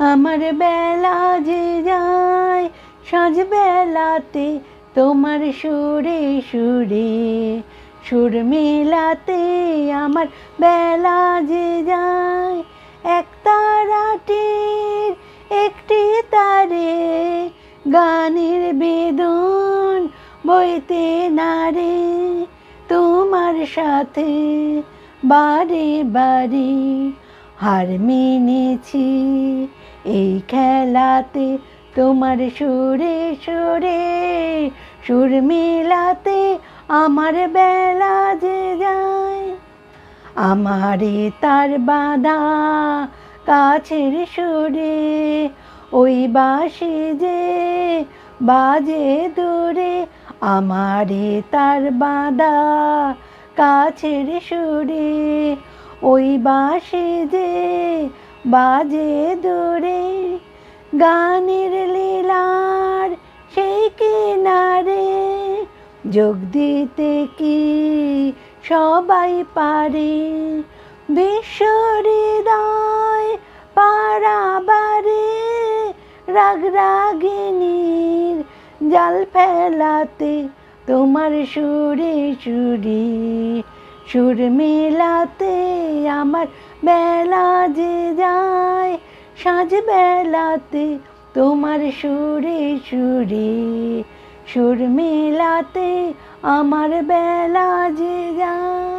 আমার বেলা যে যায় সাঁঝ বেলাতে তোমার সুরে সুরে সুর মেলাতে আমার বেলা যে যায় এক তারাটির একটি তারে গানের বেদন বইতে নারে তোমার সাথে বারে বারে হার মেনেছি এই খেলাতে তোমার সুরে সুরে সুর মেলাতে আমার বেলা যে যায় আমারে তার বাঁধা কাছের সুরে ওই বাঁশি যে বাজে দূরে আমারে তার বাঁধা কাছের সুরে ওই বাঁশি যে বাজে দূরে গানের লীলার সেই কিনারে যোগ দিতে কি সবাই পারে বিশ্ব হৃদয় পারাবারে রাগ রাগিনীর জাল ফেলাতে তোমার সুরে সুরে সুর মেলাতে আমার বেলা যে যায় সাঁঝ বেলাতে তোমার সুরে সুরে সুর মেলাতে আমার বেলা যে যায়।